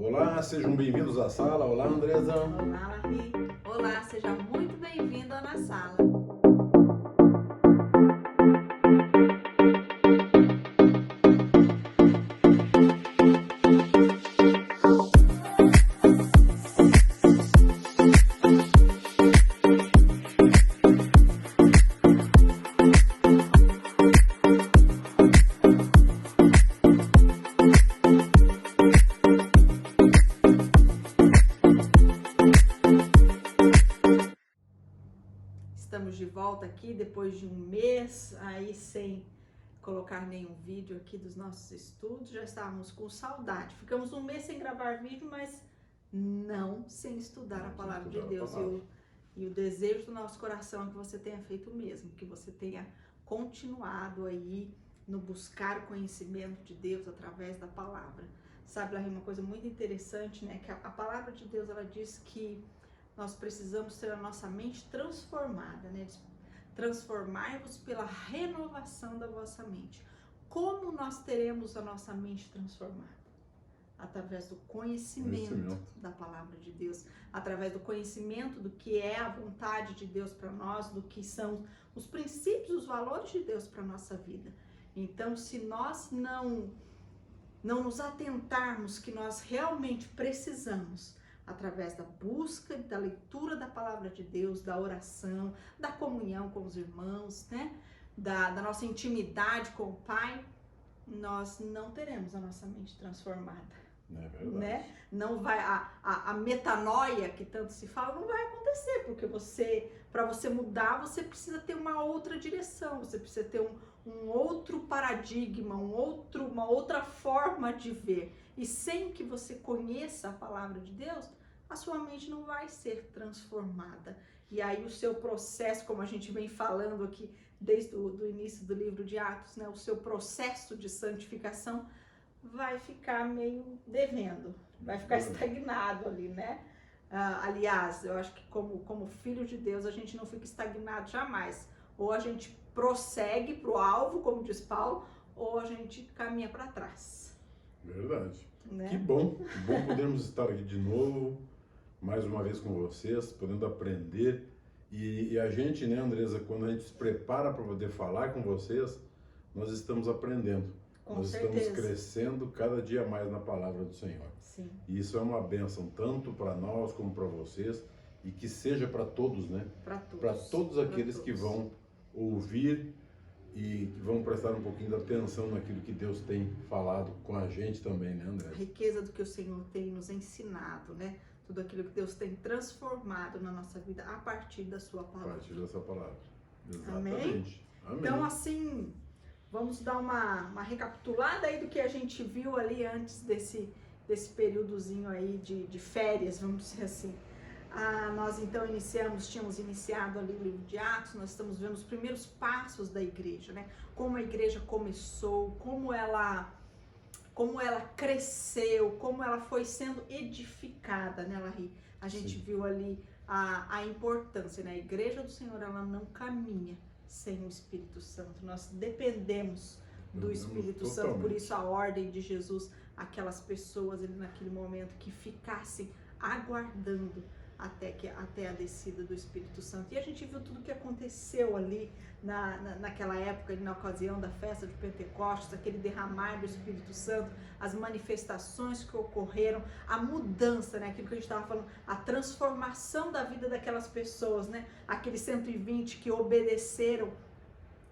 Olá, sejam bem-vindos à sala. Olá, Andresa. Olá, Larry. Olá, seja muito bem-vindo à Na Sala. Estamos de volta aqui depois de um mês aí sem colocar nenhum vídeo aqui dos nossos estudos. Já estávamos com saudade. Ficamos um mês sem gravar vídeo, mas não sem estudar a palavra de Deus. E o desejo do nosso coração é que você tenha feito o mesmo, que você tenha continuado aí no buscar o conhecimento de Deus através da palavra. Sabe, Larry, uma coisa muito interessante, né? Que a palavra de Deus, ela diz que nós precisamos ter a nossa mente transformada, né? Transformai-vos pela renovação da vossa mente. Como nós teremos a nossa mente transformada? Através do conhecimento da palavra de Deus, através do conhecimento do que é a vontade de Deus para nós, do que são os princípios, os valores de Deus para a nossa vida. Então, se nós não nos atentarmos que nós realmente precisamos, através da busca, da leitura da palavra de Deus, da oração, da comunhão com os irmãos, né? Da nossa intimidade com o Pai, nós não teremos a nossa mente transformada. É verdade. Né? Não vai, a metanoia que tanto se fala não vai acontecer, porque para você mudar, você precisa ter uma outra direção, você precisa ter um outro paradigma, uma outra forma de ver. E sem que você conheça a palavra de Deus, a sua mente não vai ser transformada. E aí o seu processo, como a gente vem falando aqui desde o início do livro de Atos, né? O seu processo de santificação vai ficar meio devendo, vai ficar estagnado ali, né? Aliás, eu acho que como filho de Deus, a gente não fica estagnado jamais. Ou a gente prossegue para o alvo, como diz Paulo, ou a gente caminha para trás. Verdade. Né? Que bom podermos estar aqui de novo, mais uma vez com vocês, podendo aprender. E a gente, né, Andresa, quando a gente se prepara para poder falar com vocês, nós estamos aprendendo. Nós estamos crescendo cada dia mais na palavra do Senhor. Sim. E isso é uma bênção, tanto para nós como para vocês, e que seja para todos, né? Para todos aqueles que vão ouvir e que vão prestar um pouquinho de atenção naquilo que Deus tem falado com a gente também, né, André? A riqueza do que o Senhor tem nos ensinado, né? Tudo aquilo que Deus tem transformado na nossa vida a partir da sua palavra. A partir dessa palavra. Amém? Exatamente. Amém. Então, assim, vamos dar uma recapitulada aí do que a gente viu ali antes desse períodozinho aí de férias, vamos dizer assim. Nós então tínhamos iniciado ali o livro de Atos, nós estamos vendo os primeiros passos da igreja, né? Como a igreja começou, como ela cresceu, como ela foi sendo edificada, né, Larry? A gente viu ali a importância, né? A igreja do Senhor, ela não caminha sem o Espírito Santo. Nós dependemos do Espírito Santo, por isso a ordem de Jesus, aquelas pessoas ali naquele momento que ficassem aguardando até a descida do Espírito Santo. E a gente viu tudo o que aconteceu ali naquela época, na ocasião da festa de Pentecostes, aquele derramar do Espírito Santo, as manifestações que ocorreram, a mudança, né? Aquilo que a gente estava falando, a transformação da vida daquelas pessoas, né? Aqueles 120 que obedeceram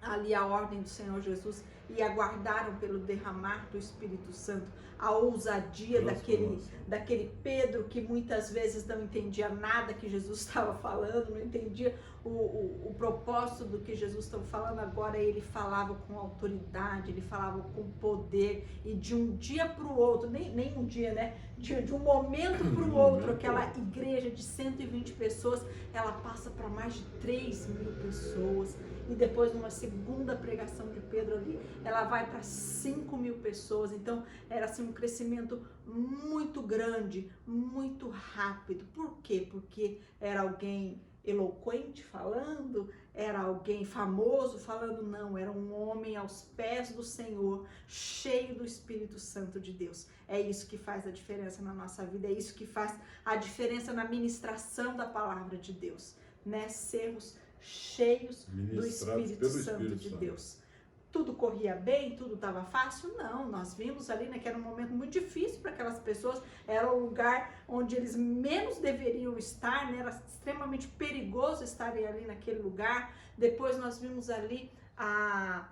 ali a ordem do Senhor Jesus e aguardaram pelo derramar do Espírito Santo, a ousadia daquele Pedro que muitas vezes não entendia nada que Jesus estava falando, não entendia o propósito do que Jesus estava falando. Agora ele falava com autoridade, ele falava com poder, e de um dia para o outro, nem um dia, né? De um momento para o outro, aquela igreja de 120 pessoas, ela passa para mais de 3.000 pessoas. E depois, numa segunda pregação de Pedro ali, ela vai para 5.000 pessoas. Então, era assim um crescimento muito grande, muito rápido. Por quê? Porque era alguém eloquente falando, era alguém famoso falando, não, era um homem aos pés do Senhor, cheio do Espírito Santo de Deus. É isso que faz a diferença na nossa vida, é isso que faz a diferença na ministração da palavra de Deus, né? Sermos cheios do Espírito Santo de Deus. Tudo corria bem, tudo estava fácil? Não, nós vimos ali, né, que era um momento muito difícil para aquelas pessoas, era o lugar onde eles menos deveriam estar, né, era extremamente perigoso estarem ali naquele lugar. Depois nós vimos ali a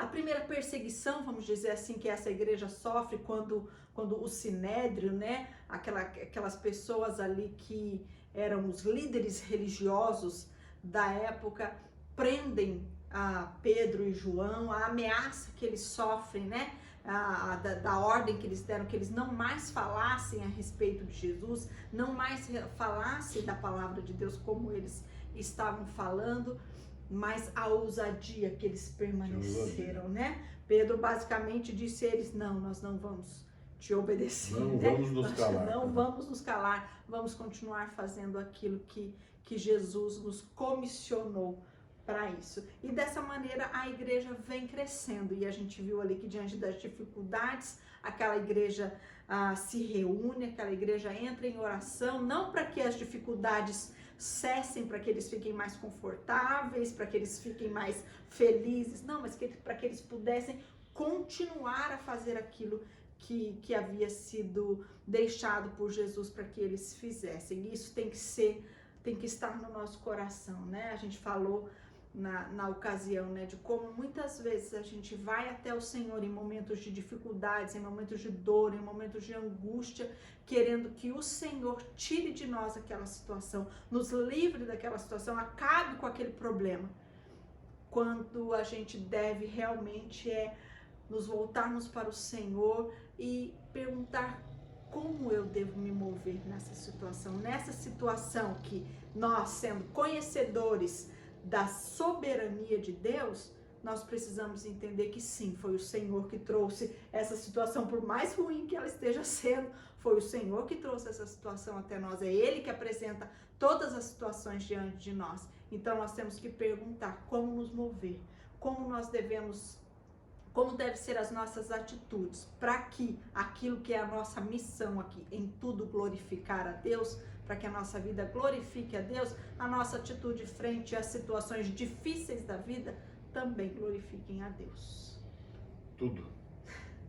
primeira perseguição, vamos dizer assim, que essa igreja sofre quando o Sinédrio, né, aquelas pessoas ali que eram os líderes religiosos da época, prendem a Pedro e João, a ameaça que eles sofrem, né, da ordem que eles deram, que eles não mais falassem a respeito de Jesus, não mais falassem da palavra de Deus como eles estavam falando, mas a ousadia que eles permaneceram, né? Pedro basicamente disse a eles, não, nós não vamos te obedecer, não, né? vamos nos calar. Não vamos nos calar, vamos continuar fazendo aquilo que Jesus nos comissionou para isso. E dessa maneira a igreja vem crescendo, e a gente viu ali que diante das dificuldades, aquela igreja se reúne, aquela igreja entra em oração, não para que as dificuldades cessem, para que eles fiquem mais confortáveis, para que eles fiquem mais felizes, não, mas para que eles pudessem continuar a fazer aquilo que havia sido deixado por Jesus para que eles fizessem. Isso tem que estar no nosso coração, né? A gente falou na ocasião, né, de como muitas vezes a gente vai até o Senhor em momentos de dificuldades, em momentos de dor, em momentos de angústia, querendo que o Senhor tire de nós aquela situação, nos livre daquela situação, acabe com aquele problema. Quando a gente deve realmente nos voltarmos para o Senhor e perguntar como eu devo me mover nessa situação que nós, sendo conhecedores da soberania de Deus, nós precisamos entender que sim, foi o Senhor que trouxe essa situação, por mais ruim que ela esteja sendo, foi o Senhor que trouxe essa situação até nós, é Ele que apresenta todas as situações diante de nós. Então nós temos que perguntar como nos mover, como devem ser as nossas atitudes, para que aquilo que é a nossa missão aqui, em tudo glorificar a Deus, para que a nossa vida glorifique a Deus, a nossa atitude frente às situações difíceis da vida também glorifiquem a Deus. Tudo,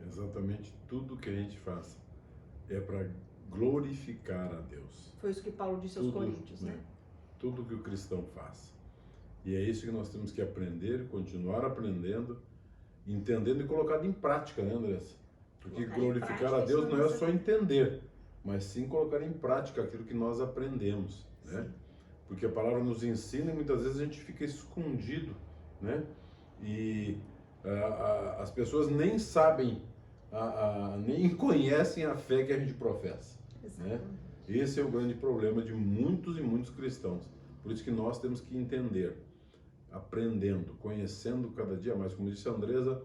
exatamente tudo que a gente faz é para glorificar a Deus. Foi isso que Paulo disse aos Coríntios, né? Tudo que o cristão faz. E é isso que nós temos que aprender, continuar aprendendo, entendendo e colocando em prática, né, Andressa? Porque glorificar a Deus não é só entender, mas sim colocar em prática aquilo que nós aprendemos, né? Porque a palavra nos ensina e muitas vezes a gente fica escondido, né? E as pessoas nem sabem, nem conhecem a fé que a gente professa, né? Esse é o grande problema de muitos e muitos cristãos. Por isso que nós temos que entender, aprendendo, conhecendo cada dia mais. Como disse a Andressa,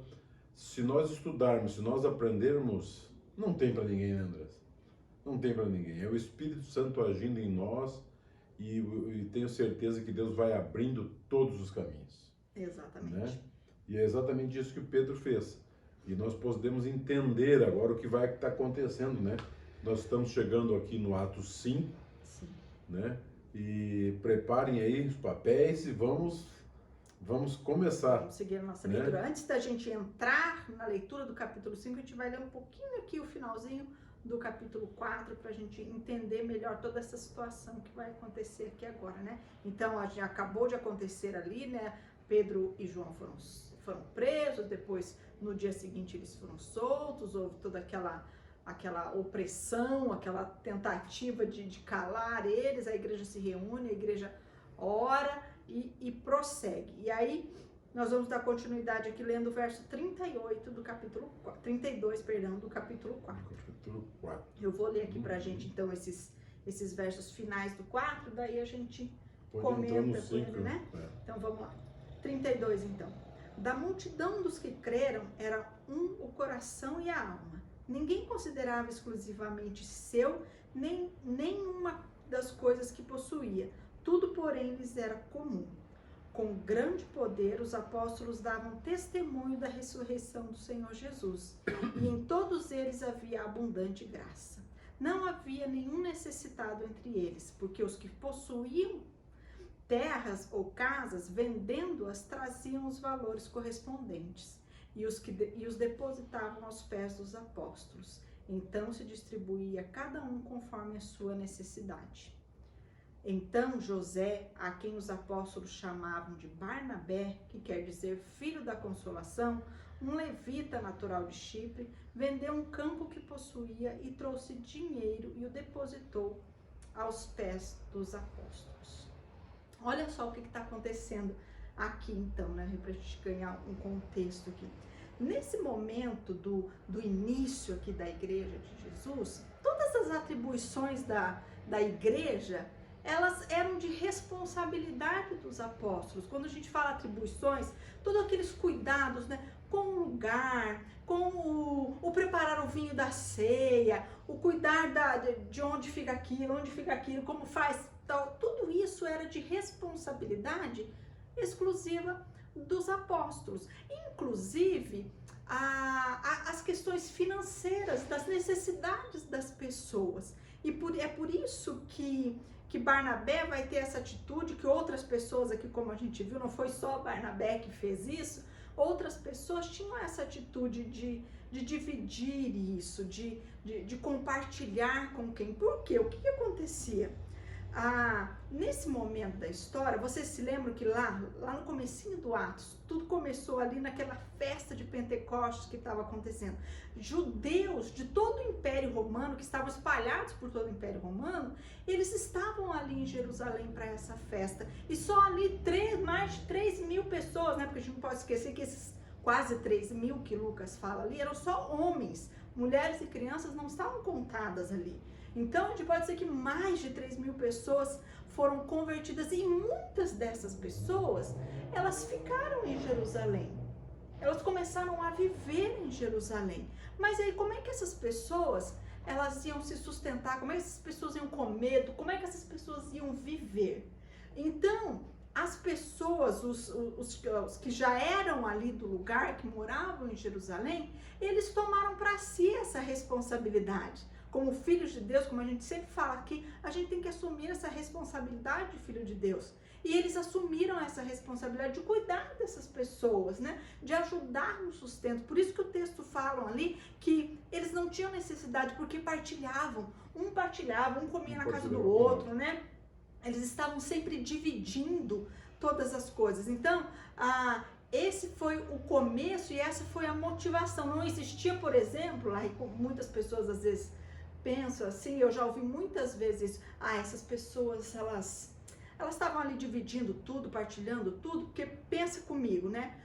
se nós estudarmos, se nós aprendermos, não tem para ninguém, né, Andressa? Não tem para ninguém. É o Espírito Santo agindo em nós e tenho certeza que Deus vai abrindo todos os caminhos. Exatamente. Né? E é exatamente isso que o Pedro fez. E nós podemos entender agora o que vai estar acontecendo, né? Nós estamos chegando aqui no Atos 5, né? E preparem aí os papéis e vamos começar. Vamos seguir a nossa leitura. Antes da gente entrar na leitura do capítulo 5, a gente vai ler um pouquinho aqui o finalzinho do capítulo 4 para a gente entender melhor toda essa situação que vai acontecer aqui agora, né? Então, já acabou de acontecer ali, né? Pedro e João foram presos, depois no dia seguinte eles foram soltos, houve toda aquela opressão, aquela tentativa de calar eles, a igreja se reúne, a igreja ora e prossegue. E aí nós vamos dar continuidade aqui lendo o verso 32 do capítulo 4. Capítulo 4. Eu vou ler aqui pra gente então esses versos finais do 4, daí a gente Pode comenta com ele, né? Então vamos lá. 32 então. Da multidão dos que creram era o coração e a alma. Ninguém considerava exclusivamente seu nenhuma das coisas que possuía. Tudo, porém, lhes era comum. Com grande poder, os apóstolos davam testemunho da ressurreição do Senhor Jesus, e em todos eles havia abundante graça. Não havia nenhum necessitado entre eles, porque os que possuíam terras ou casas, vendendo-as, traziam os valores correspondentes, e os depositavam aos pés dos apóstolos. Então se distribuía cada um conforme a sua necessidade. Então José, a quem os apóstolos chamavam de Barnabé, que quer dizer filho da consolação, um levita natural de Chipre, vendeu um campo que possuía e trouxe dinheiro e o depositou aos pés dos apóstolos. Olha só o que está acontecendo aqui então, né, para a gente ganhar um contexto aqui. Nesse momento do início aqui da igreja de Jesus, todas as atribuições da igreja, elas eram de responsabilidade dos apóstolos. Quando a gente fala atribuições, todos aqueles cuidados, né, com o lugar, com o preparar o vinho da ceia, o cuidar de onde fica aquilo, como faz, tal, tudo isso era de responsabilidade exclusiva dos apóstolos. Inclusive, as questões financeiras, das necessidades das pessoas. E é por isso que Barnabé vai ter essa atitude, que outras pessoas aqui, como a gente viu, não foi só Barnabé que fez isso, outras pessoas tinham essa atitude de dividir isso, de compartilhar com quem. Por quê? O que acontecia? Nesse momento da história, vocês se lembram que lá no comecinho do Atos, tudo começou ali naquela festa de Pentecostes que estava acontecendo. Judeus de todo o Império Romano, que estavam espalhados por todo o Império Romano, eles estavam ali em Jerusalém para essa festa. E só ali mais de 3 mil pessoas, né? Porque a gente não pode esquecer que esses quase 3 mil que Lucas fala ali, eram só homens. Mulheres e crianças não estavam contadas ali. Então, a gente pode dizer que mais de 3 mil pessoas foram convertidas, e muitas dessas pessoas, elas ficaram em Jerusalém. Elas começaram a viver em Jerusalém. Mas aí, como é que essas pessoas, elas iam se sustentar? Como é que essas pessoas iam comer? Como é que essas pessoas iam viver? Então, as pessoas, os que já eram ali do lugar, que moravam em Jerusalém, eles tomaram para si essa responsabilidade. Como filhos de Deus, como a gente sempre fala aqui, a gente tem que assumir essa responsabilidade de filho de Deus. E eles assumiram essa responsabilidade de cuidar dessas pessoas, né? De ajudar no sustento. Por isso que o texto fala ali que eles não tinham necessidade, porque partilhavam, um comia na casa do outro, né? Eles estavam sempre dividindo todas as coisas. Então, esse foi o começo e essa foi a motivação. Não existia, por exemplo, lá muitas pessoas às vezes pensam assim, eu já ouvi muitas vezes isso, essas pessoas, elas estavam ali dividindo tudo, partilhando tudo, porque pensa comigo, né?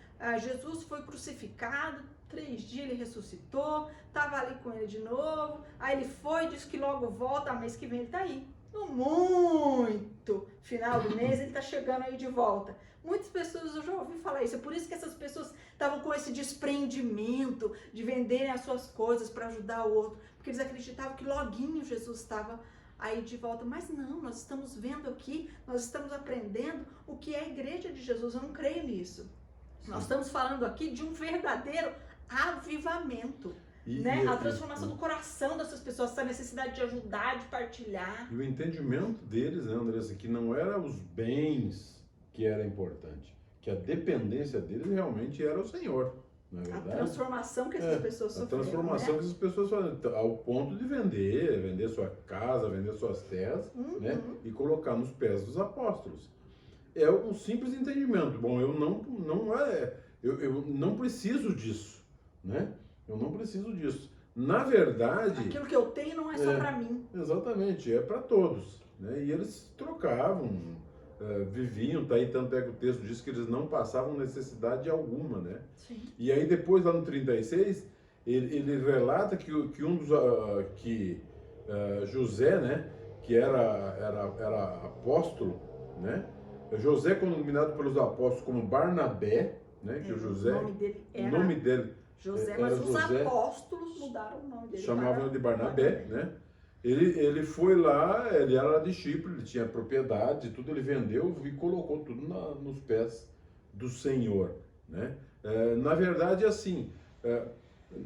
Jesus foi crucificado, 3 dias ele ressuscitou, estava ali com ele de novo, aí ele foi, disse que logo volta, mês que vem ele está aí. No muito final do mês ele está chegando aí de volta. Muitas pessoas, eu já ouvi falar isso, é por isso que essas pessoas estavam com esse desprendimento de venderem as suas coisas para ajudar o outro, porque eles acreditavam que loguinho Jesus estava aí de volta. Mas não, nós estamos vendo aqui, nós estamos aprendendo o que é a igreja de Jesus. Eu não creio nisso. Sim. Nós estamos falando aqui de um verdadeiro avivamento. Né? A transformação do coração dessas pessoas, essa necessidade de ajudar, de partilhar. E o entendimento deles, né, Andressa, que não era os bens que era importante, que a dependência deles realmente era o Senhor, não é verdade? A transformação que essas pessoas sofreram. A transformação, né, que essas pessoas faziam, ao ponto de vender sua casa, vender suas terras, né, e colocar nos pés dos apóstolos. É um simples entendimento. Bom, eu não preciso disso, né? Eu não preciso disso. Na verdade... Aquilo que eu tenho não é só para mim. Exatamente, é para todos, né? E eles trocavam, viviam, tá aí, tanto é que o texto diz que eles não passavam necessidade alguma, né? Sim. E aí depois, lá no 36, ele relata que um dos... José, né? Que era apóstolo, né? José, quando nominado pelos apóstolos como Barnabé, né? Que o José... O nome dele José, mas os apóstolos mudaram o nome dele. Chamavam ele de Barnabé, né? Ele foi lá, ele era lá de Chipre, ele tinha propriedade, tudo ele vendeu e colocou tudo nos pés do Senhor, né? Na verdade, assim,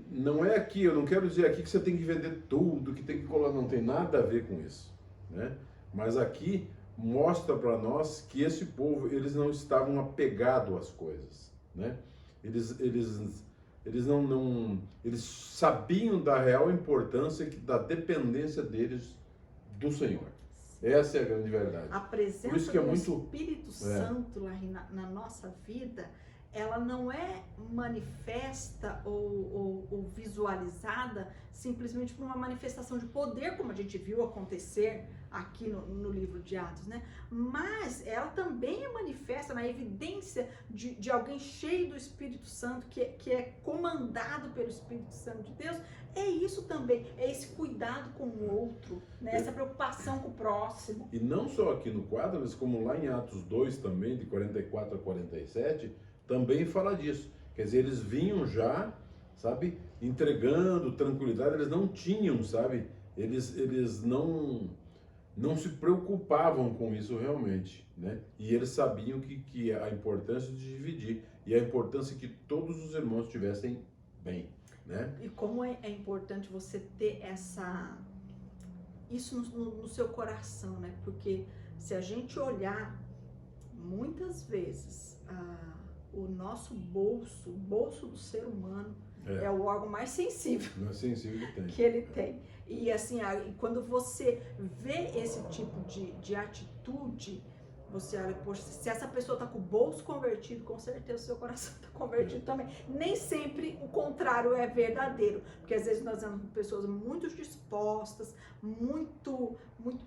não é aqui, eu não quero dizer aqui que você tem que vender tudo, que tem que colocar, não tem nada a ver com isso, né? Mas aqui mostra para nós que esse povo, eles não estavam apegados às coisas, né? Eles eles sabiam da real importância da dependência deles do Senhor. Essa é a grande verdade. A presença Por isso que é do muito Espírito Santo lá na nossa vida, ela não é manifesta ou visualizada simplesmente por uma manifestação de poder, como a gente viu acontecer aqui no livro de Atos, né? Mas ela também é manifesta na evidência de alguém cheio do Espírito Santo, que é comandado pelo Espírito Santo de Deus. É isso também, é esse cuidado com o outro, né? Essa preocupação com o próximo. E não só aqui no quadro, mas como lá em Atos 2 também, de 44 a 47, também fala disso. Quer dizer, eles vinham já, sabe, entregando tranquilidade, eles não tinham, sabe, eles não se preocupavam com isso realmente, né? E eles sabiam que a importância de dividir e a importância que todos os irmãos estivessem bem, né? E como é importante você ter isso no seu coração, né? Porque se a gente olhar, muitas vezes, o nosso bolso, o bolso do ser humano, é o órgão mais sensível, que ele tem. E assim, quando você vê esse tipo de atitude, você olha, poxa, se essa pessoa está com o bolso convertido, com certeza o seu coração está convertido também. Nem sempre o contrário é verdadeiro, porque às vezes nós vemos pessoas muito dispostas,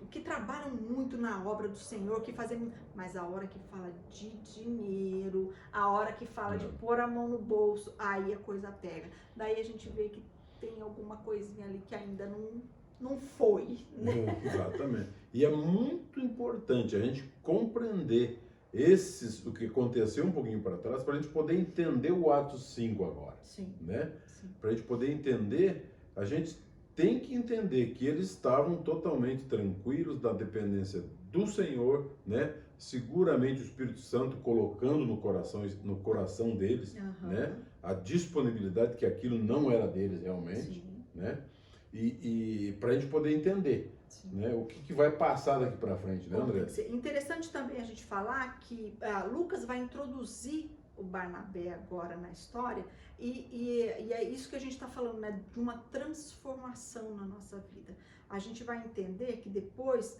que trabalham muito na obra do Senhor, que fazem, mas a hora que fala de dinheiro, a hora que fala de pôr a mão no bolso, aí a coisa pega. Daí a gente vê que tem alguma coisinha ali que ainda não foi, né? Exatamente. E é muito importante a gente compreender o que aconteceu um pouquinho para trás, para a gente poder entender o Atos 5 agora. Sim. Né? Sim. Para a gente poder entender, a gente tem que entender que eles estavam totalmente tranquilos da dependência do Senhor, né? Seguramente o Espírito Santo colocando no coração deles, né? A disponibilidade que aquilo não era deles realmente, sim, né? E para a gente poder entender, né? O que vai passar daqui para frente, né, André? Interessante também a gente falar que Lucas vai introduzir o Barnabé agora na história e é isso que a gente está falando, né? De uma transformação na nossa vida. A gente vai entender que depois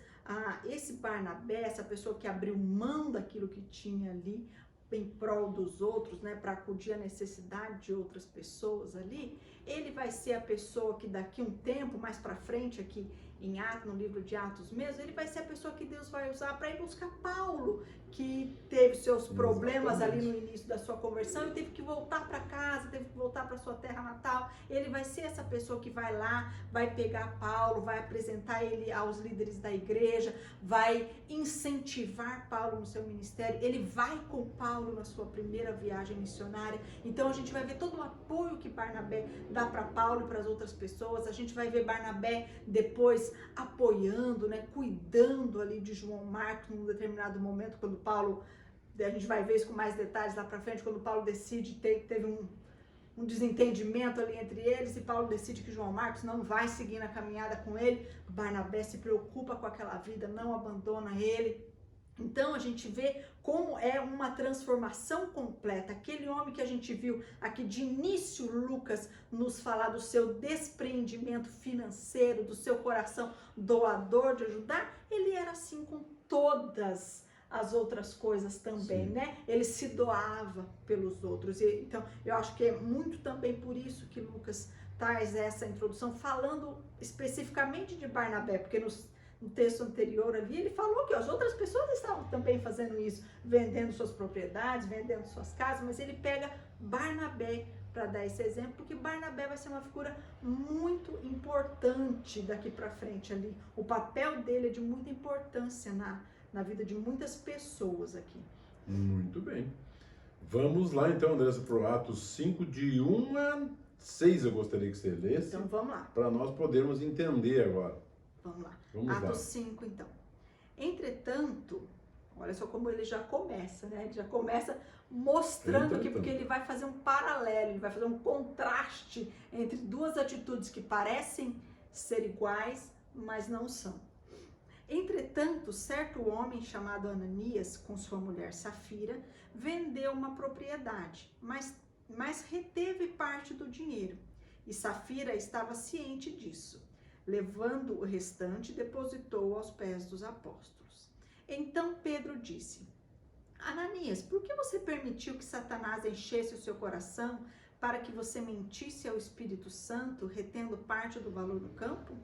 esse Barnabé, essa pessoa que abriu mão daquilo que tinha ali em prol dos outros, né, para acudir à necessidade de outras pessoas ali, ele vai ser a pessoa que daqui um tempo, mais para frente aqui em Atos, no livro de Atos mesmo, ele vai ser a pessoa que Deus vai usar para ir buscar Paulo, que teve seus problemas ali no início da sua conversão e teve que voltar para casa, teve que voltar para sua terra natal. Ele vai ser essa pessoa que vai lá, vai pegar Paulo, vai apresentar ele aos líderes da igreja, vai incentivar Paulo no seu ministério, ele vai com Paulo na sua primeira viagem missionária. Então a gente vai ver todo o apoio que Barnabé dá para Paulo e para as outras pessoas. A gente vai ver Barnabé depois apoiando, né, cuidando ali de João Marcos num determinado momento, quando Paulo, a gente vai ver isso com mais detalhes lá para frente, quando Paulo decide, teve um desentendimento ali entre eles, e Paulo decide que João Marcos não vai seguir na caminhada com ele. Barnabé se preocupa com aquela vida, não abandona ele. Então a gente vê como é uma transformação completa. Aquele homem que a gente viu aqui de início, Lucas nos falar do seu despreendimento financeiro, do seu coração doador de ajudar, ele era assim com todas as outras coisas também, sim, né? Ele se doava pelos outros. Então eu acho que é muito também por isso que Lucas traz essa introdução, falando especificamente de Barnabé, porque no texto anterior ali, ele falou que as outras pessoas estavam também fazendo isso, vendendo suas propriedades, vendendo suas casas, mas ele pega Barnabé para dar esse exemplo, porque Barnabé vai ser uma figura muito importante daqui para frente ali. O papel dele é de muita importância na vida de muitas pessoas aqui. Muito bem. Vamos lá então, Andressa, para o Atos 5, de 1 a 6, eu gostaria que você lesse. Então vamos lá. Para nós podermos entender agora. Vamos lá. Vamos lá. Atos 5, então. Entretanto, olha só como ele já começa, né? Ele já começa mostrando aqui, porque ele vai fazer um paralelo, ele vai fazer um contraste entre duas atitudes que parecem ser iguais, mas não são. Entretanto, certo homem chamado Ananias, com sua mulher Safira, vendeu uma propriedade, mas reteve parte do dinheiro. E Safira estava ciente disso. Levando o restante, depositou aos pés dos apóstolos. Então Pedro disse: Ananias, por que você permitiu que Satanás enchesse o seu coração para que você mentisse ao Espírito Santo, retendo parte do valor do campo?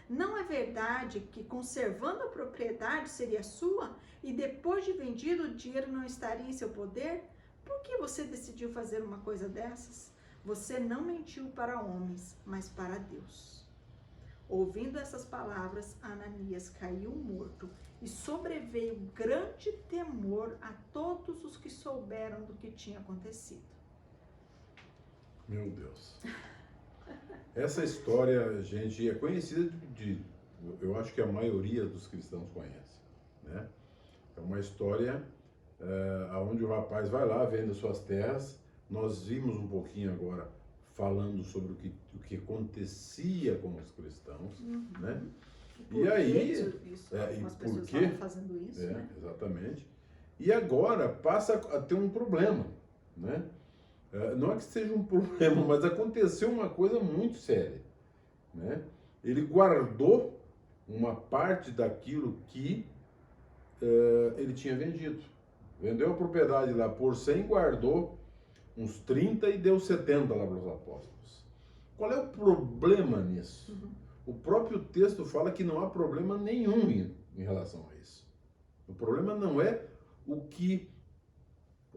Não é verdade que, conservando a propriedade, seria sua e depois de vendido o dinheiro não estaria em seu poder? Por que você decidiu fazer uma coisa dessas? Você não mentiu para homens, mas para Deus. Ouvindo essas palavras, Ananias caiu morto e sobreveio grande temor a todos os que souberam do que tinha acontecido. Meu Deus. Essa história, gente, é conhecida eu acho que a maioria dos cristãos conhece, né? É uma história onde o rapaz vai lá, vende suas terras. Nós vimos um pouquinho agora falando sobre o que acontecia com os cristãos, né? E aí, algumas pessoas estavam fazendo isso, né? Exatamente. E agora passa a ter um problema, né? Não é que seja um problema, mas aconteceu uma coisa muito séria, né? Ele guardou uma parte daquilo que ele tinha vendido. Vendeu a propriedade lá por 100, guardou uns 30 e deu 70 lá para os apóstolos. Qual é o problema nisso? O próprio texto fala que não há problema nenhum em relação a isso. O problema não é o que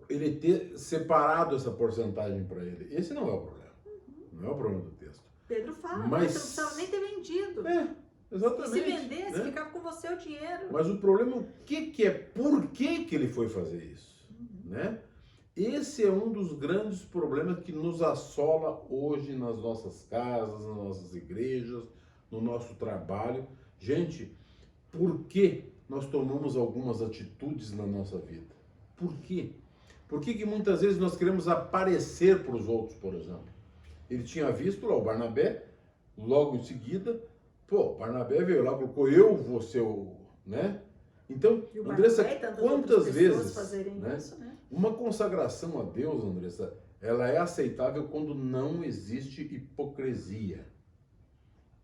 ele ter separado essa porcentagem para ele. Esse não é o problema. Não é o problema do texto. Pedro fala, mas você não precisava nem ter vendido. Exatamente. E se vendesse, né? Ficava com você o dinheiro. Mas o problema é o que é, por que ele foi fazer isso, né? Esse é um dos grandes problemas que nos assola hoje nas nossas casas, nas nossas igrejas, no nosso trabalho. Gente, por que nós tomamos algumas atitudes na nossa vida? Por quê? Por que muitas vezes nós queremos aparecer para os outros, por exemplo? Ele tinha visto lá o Barnabé, logo em seguida, Barnabé veio lá, colocou você, né? Então, Andressa, quantas vezes, né? Isso, né? Uma consagração a Deus, Andressa, ela é aceitável quando não existe hipocrisia.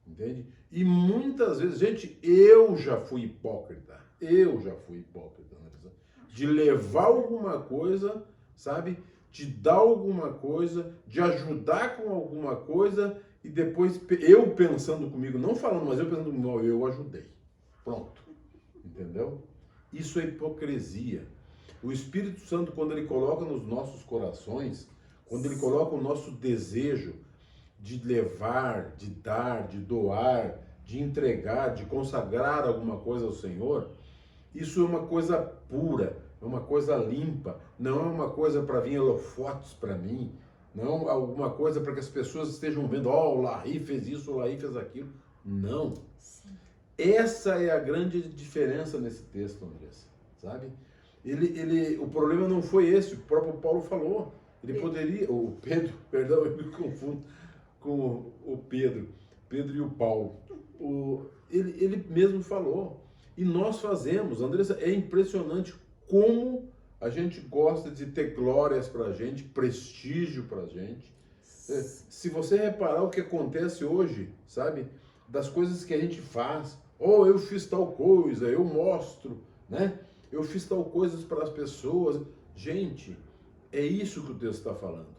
Entende? E muitas vezes, gente, eu já fui hipócrita, Andressa, de levar alguma coisa, sabe? De dar alguma coisa, de ajudar com alguma coisa e depois eu pensando comigo, não falando, mas eu pensando comigo, eu ajudei. Pronto. Entendeu? Isso é hipocrisia. O Espírito Santo, quando ele coloca nos nossos corações, quando ele coloca o nosso desejo de levar, de dar, de doar, de entregar, de consagrar alguma coisa ao Senhor, isso é uma coisa pura, é uma coisa limpa, não é uma coisa para vir holofotes para mim, não é alguma coisa para que as pessoas estejam vendo, o Larry fez isso, o Larry fez aquilo. Não. Sim. Essa é a grande diferença nesse texto, Andressa, sabe? O problema não foi esse, o próprio Paulo falou. Ele poderia, o Pedro, perdão, eu me confundo com o Pedro e o Paulo. Ele mesmo falou. E nós fazemos, Andressa, é impressionante como a gente gosta de ter glórias pra gente, prestígio pra gente. Se você reparar o que acontece hoje, sabe? Das coisas que a gente faz, eu fiz tal coisa, eu mostro, né? Eu fiz tal coisa para as pessoas. Gente, é isso que o texto está falando.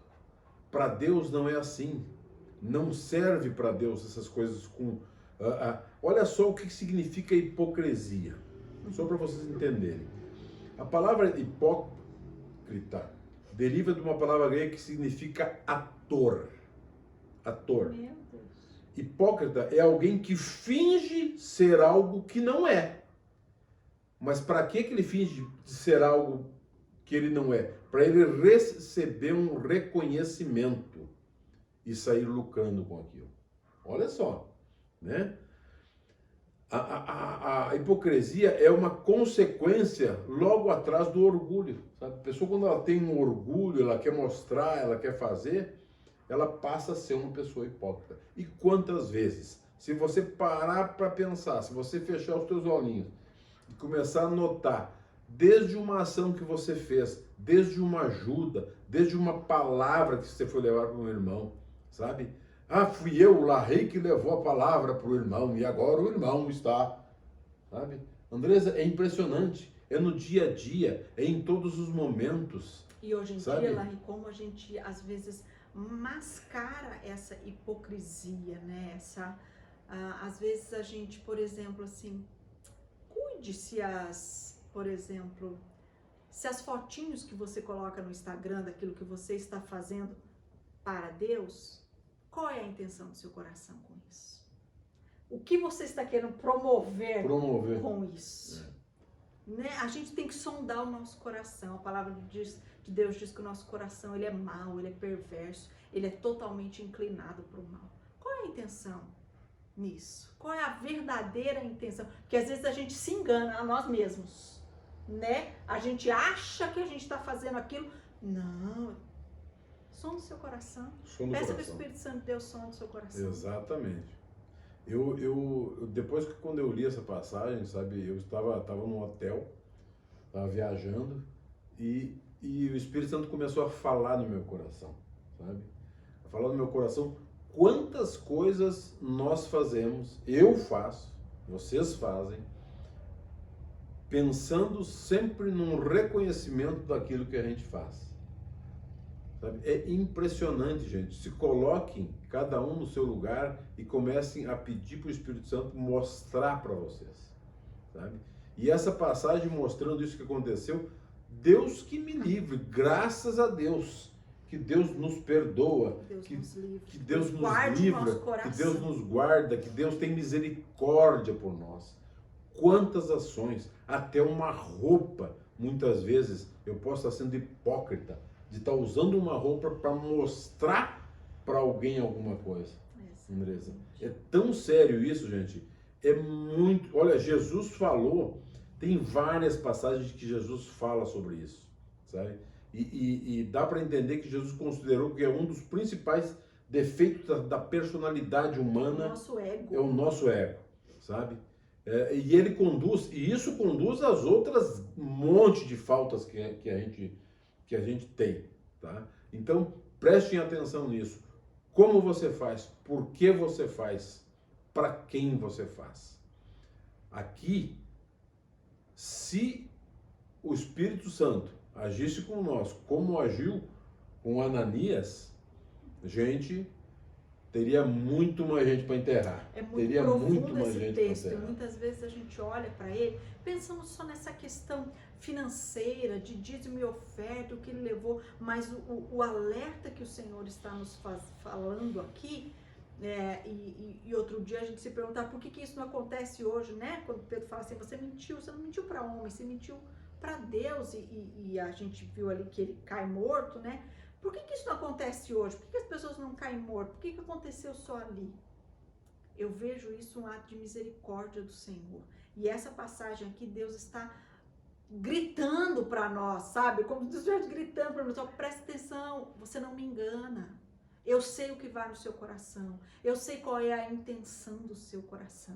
Para Deus não é assim. Não serve para Deus essas coisas com... olha só o que significa hipocrisia. Só para vocês entenderem. A palavra hipócrita deriva de uma palavra grega que significa ator. Ator. Meu Deus. Hipócrita é alguém que finge ser algo que não é. Mas para que ele finge ser algo que ele não é? Para ele receber um reconhecimento e sair lucrando com aquilo. Olha só, né? A hipocrisia é uma consequência logo atrás do orgulho, sabe? A pessoa, quando ela tem um orgulho, ela quer mostrar, ela quer fazer, ela passa a ser uma pessoa hipócrita. E quantas vezes, se você parar para pensar, se você fechar os teus olhinhos e começar a notar, desde uma ação que você fez, desde uma ajuda, desde uma palavra que você foi levar para um irmão, sabe? Ah, fui eu, o Larrei, que levou a palavra para o irmão, e agora o irmão está, sabe? Andresa, é impressionante, é no dia a dia, é em todos os momentos. E hoje em sabe? dia, Larry, como a gente às vezes mascara essa hipocrisia, né? Às vezes a gente, por exemplo, assim, cuide por exemplo, se as fotinhos que você coloca no Instagram daquilo que você está fazendo para Deus, qual é a intenção do seu coração com isso? O que você está querendo promover. Com isso? Né? A gente tem que sondar o nosso coração. A palavra de Deus diz que o nosso coração ele é mau, ele é perverso, ele é totalmente inclinado para o mal. Qual é a intenção nisso? Qual é a verdadeira intenção? Porque às vezes a gente se engana a nós mesmos, né? A gente acha que a gente está fazendo aquilo. Não. Som do seu coração. Peça para o Espírito Santo de Deus som do seu coração. Exatamente. Depois que quando eu li essa passagem, sabe, eu estava num hotel, estava viajando e o Espírito Santo começou a falar no meu coração, sabe? A falar no meu coração quantas coisas nós fazemos, eu faço, vocês fazem, pensando sempre num reconhecimento daquilo que a gente faz. Sabe? É impressionante, gente. Se coloquem cada um no seu lugar e comecem a pedir para o Espírito Santo mostrar para vocês, sabe? E essa passagem mostrando isso que aconteceu, Deus que me livre, graças a Deus, que Deus nos perdoa, que Deus nos livra, que Deus nos guarda, que Deus tem misericórdia por nós. Quantas ações, até uma roupa, muitas vezes eu posso estar sendo hipócrita, de estar usando uma roupa para mostrar para alguém alguma coisa. Andresa, é tão sério isso, gente. É muito... Olha, Jesus falou, tem várias passagens que Jesus fala sobre isso, sabe? E dá para entender que Jesus considerou que é um dos principais defeitos da personalidade humana. É o nosso ego, sabe? E ele conduz, e isso conduz às outras monte de faltas que a gente tem, tá? Então, prestem atenção nisso. Como você faz? Por que você faz? Para quem você faz? Aqui, se o Espírito Santo agisse com nós, como agiu com Ananias, gente, teria muito mais gente para enterrar. É muito teria profundo muito mais esse gente texto. para enterrar. Muitas vezes a gente olha para ele, pensando só nessa questão financeira, de dízimo e oferta, o que ele levou, mas o alerta que o Senhor está nos falando aqui, e outro dia a gente se perguntar por que isso não acontece hoje, né? Quando Pedro fala assim, você não mentiu para homem, você mentiu para Deus, e a gente viu ali que ele cai morto, né? Por que isso não acontece hoje? Por que as pessoas não caem mortas? Por que aconteceu só ali? Eu vejo isso um ato de misericórdia do Senhor. E essa passagem aqui, Deus está gritando para nós, sabe? Como se Deus estivesse gritando para nós, presta atenção, você não me engana. Eu sei o que vai no seu coração. Eu sei qual é a intenção do seu coração.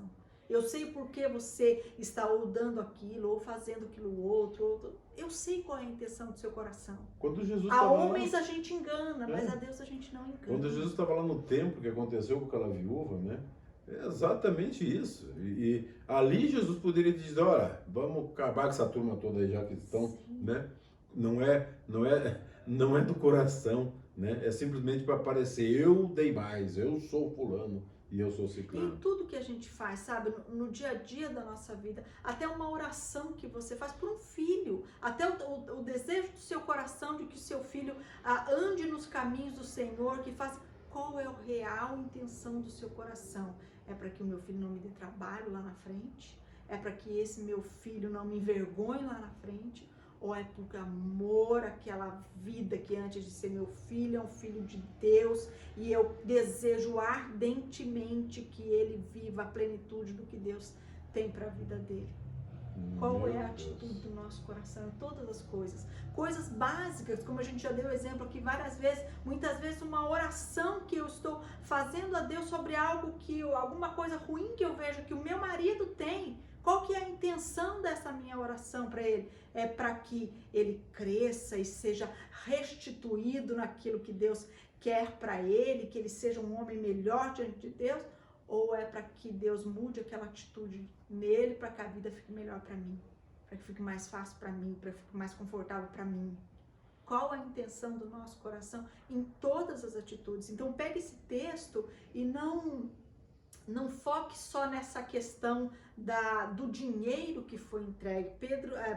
Eu sei por que você está ou dando aquilo, ou fazendo aquilo outro. Eu sei qual é a intenção do seu coração. Quando Jesus a homens a gente engana, mas a Deus a gente não engana. Quando Jesus estava lá no templo, que aconteceu com aquela viúva, né? É exatamente isso. E ali Jesus poderia dizer, olha, vamos acabar com essa turma toda aí já que estão, né? Não é do coração, né? É simplesmente para aparecer, eu dei mais, eu sou fulano e eu sou ciclano. Em tudo que a gente faz, sabe? No dia a dia da nossa vida, até uma oração que você faz por um filho, até o desejo do seu coração de que o seu filho ande nos caminhos do Senhor, que faça... Qual é a real intenção do seu coração? É para que o meu filho não me dê trabalho lá na frente? É para que esse meu filho não me envergonhe lá na frente? Ou é por amor àquela vida que antes de ser meu filho, é um filho de Deus, e eu desejo ardentemente que ele viva a plenitude do que Deus tem para a vida dele? Qual é a atitude do nosso coração em todas as coisas? Coisas básicas, como a gente já deu exemplo aqui várias vezes, muitas vezes uma oração que eu estou fazendo a Deus sobre algo alguma coisa ruim que eu vejo que o meu marido tem. Qual que é a intenção dessa minha oração para ele? É para que ele cresça e seja restituído naquilo que Deus quer para ele, que ele seja um homem melhor diante de Deus? Ou é para que Deus mude aquela atitude nele, para que a vida fique melhor para mim, para que fique mais fácil para mim, para que fique mais confortável para mim? Qual a intenção do nosso coração em todas as atitudes? Então pegue esse texto e não foque só nessa questão do dinheiro que foi entregue.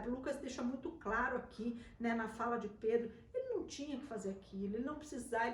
Lucas deixa muito claro aqui, né, na fala de Pedro, ele não tinha que fazer aquilo, eles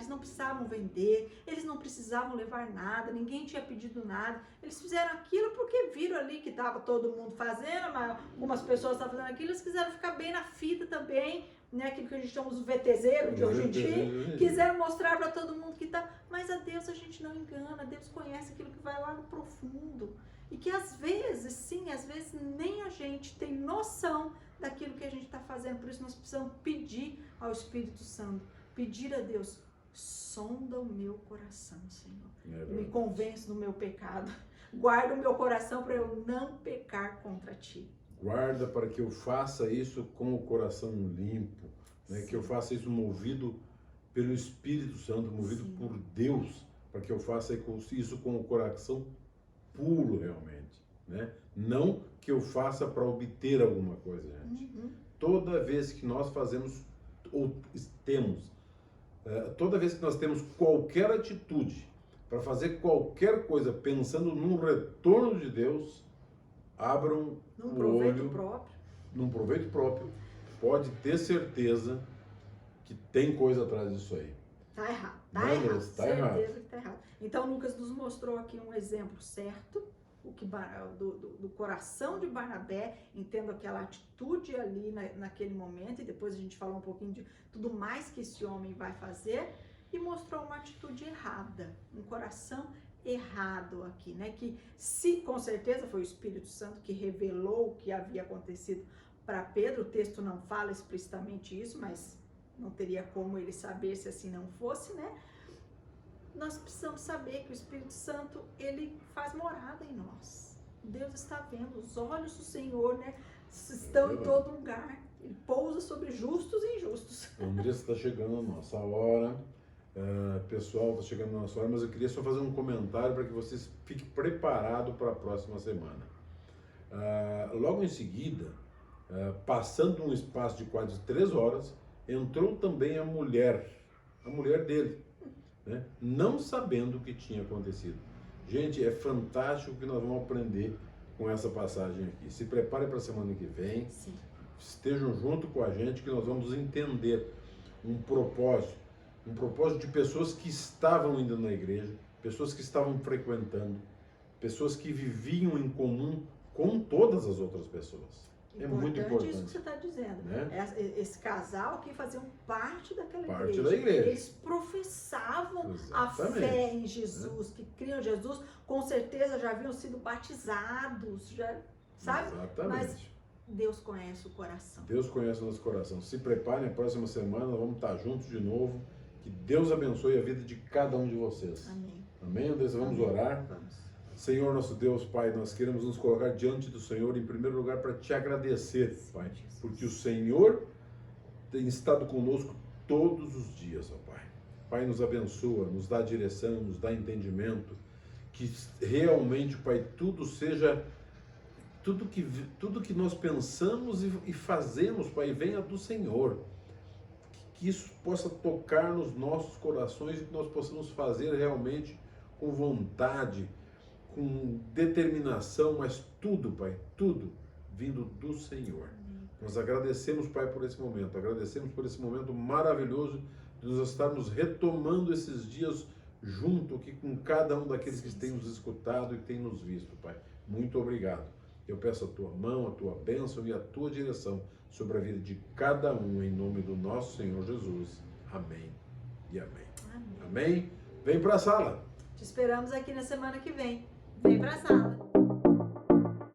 não precisavam vender, eles não precisavam levar nada, ninguém tinha pedido nada, eles fizeram aquilo porque viram ali que estava todo mundo fazendo, mas algumas pessoas estavam fazendo aquilo, eles quiseram ficar bem na fita também, né, aquilo que a gente chama os VTZeros de hoje em dia, quiseram mostrar para todo mundo que tá, mas a Deus a gente não engana, Deus conhece aquilo que vai lá no profundo, e que às vezes, sim, às vezes nem a gente tem noção daquilo que a gente está fazendo, por isso nós precisamos pedir ao Espírito Santo, pedir a Deus, sonda o meu coração, Senhor, me convence do meu pecado, guarda o meu coração para eu não pecar contra Ti. Guarda para que eu faça isso com o coração limpo, né? Que eu faça isso movido pelo Espírito Santo, movido Sim. por Deus, para que eu faça isso com o coração puro realmente, né? Não que eu faça para obter alguma coisa, gente. Toda vez que nós fazemos ou toda vez que nós temos qualquer atitude para fazer qualquer coisa pensando num retorno de Deus, abram Num o proveito olho, próprio. num proveito próprio, pode ter certeza que tem coisa atrás disso aí. Tá errado, Não, errado, tá errado. certeza que tá errado. Então Lucas nos mostrou aqui um exemplo certo, do coração de Barnabé, entendo aquela atitude ali naquele momento, e depois a gente falou um pouquinho de tudo mais que esse homem vai fazer, e mostrou uma atitude errada, um coração errado aqui, né? Que se com certeza foi o Espírito Santo que revelou o que havia acontecido para Pedro, o texto não fala explicitamente isso, mas não teria como ele saber se assim não fosse, né? Nós precisamos saber que o Espírito Santo, ele faz morada em nós. Deus está vendo, os olhos do Senhor, né, estão em todo lugar. Ele pousa sobre justos e injustos. Andressa, está chegando a nossa hora. Pessoal, está chegando a nossa hora, mas eu queria só fazer um comentário para que vocês fiquem preparados para a próxima semana. Logo em seguida, passando um espaço de quase 3 horas, entrou também a mulher dele, né? Não sabendo o que tinha acontecido. Gente, é fantástico o que nós vamos aprender com essa passagem aqui. Se prepare para a semana que vem. Sim. Estejam junto com a gente que nós vamos entender um propósito de pessoas que estavam indo na igreja, pessoas que estavam frequentando, pessoas que viviam em comum com todas as outras pessoas. É muito importante isso que você está dizendo, né? Esse casal que faziam parte daquela parte da igreja. Eles professavam Exatamente. a fé em Jesus, que criam em Jesus, com certeza já haviam sido batizados, já, sabe? Exatamente. Mas Deus conhece o coração. Deus conhece o nosso coração. Se preparem, a próxima semana nós vamos estar juntos de novo. Que Deus abençoe a vida de cada um de vocês. Amém. Amém, Andressa? Vamos orar? Vamos. Senhor, nosso Deus, Pai, nós queremos nos colocar diante do Senhor, em primeiro lugar, para te agradecer, Pai, porque o Senhor tem estado conosco todos os dias, ó Pai. Pai, nos abençoa, nos dá direção, nos dá entendimento, que realmente, Pai, tudo que nós pensamos e fazemos, Pai, venha do Senhor. Que isso possa tocar nos nossos corações e que nós possamos fazer realmente com vontade, com determinação, mas tudo, Pai, tudo vindo do Senhor. Nós agradecemos, Pai, por esse momento, agradecemos por esse momento maravilhoso de nós estarmos retomando esses dias junto aqui com cada um daqueles que têm nos escutado e que têm nos visto, Pai. Muito obrigado. Eu peço a Tua mão, a Tua bênção e a Tua direção sobre a vida de cada um, em nome do nosso Senhor Jesus. Amém e amém. Amém. Amém? Vem para a sala. Te esperamos aqui na semana que vem. Vem pra sala.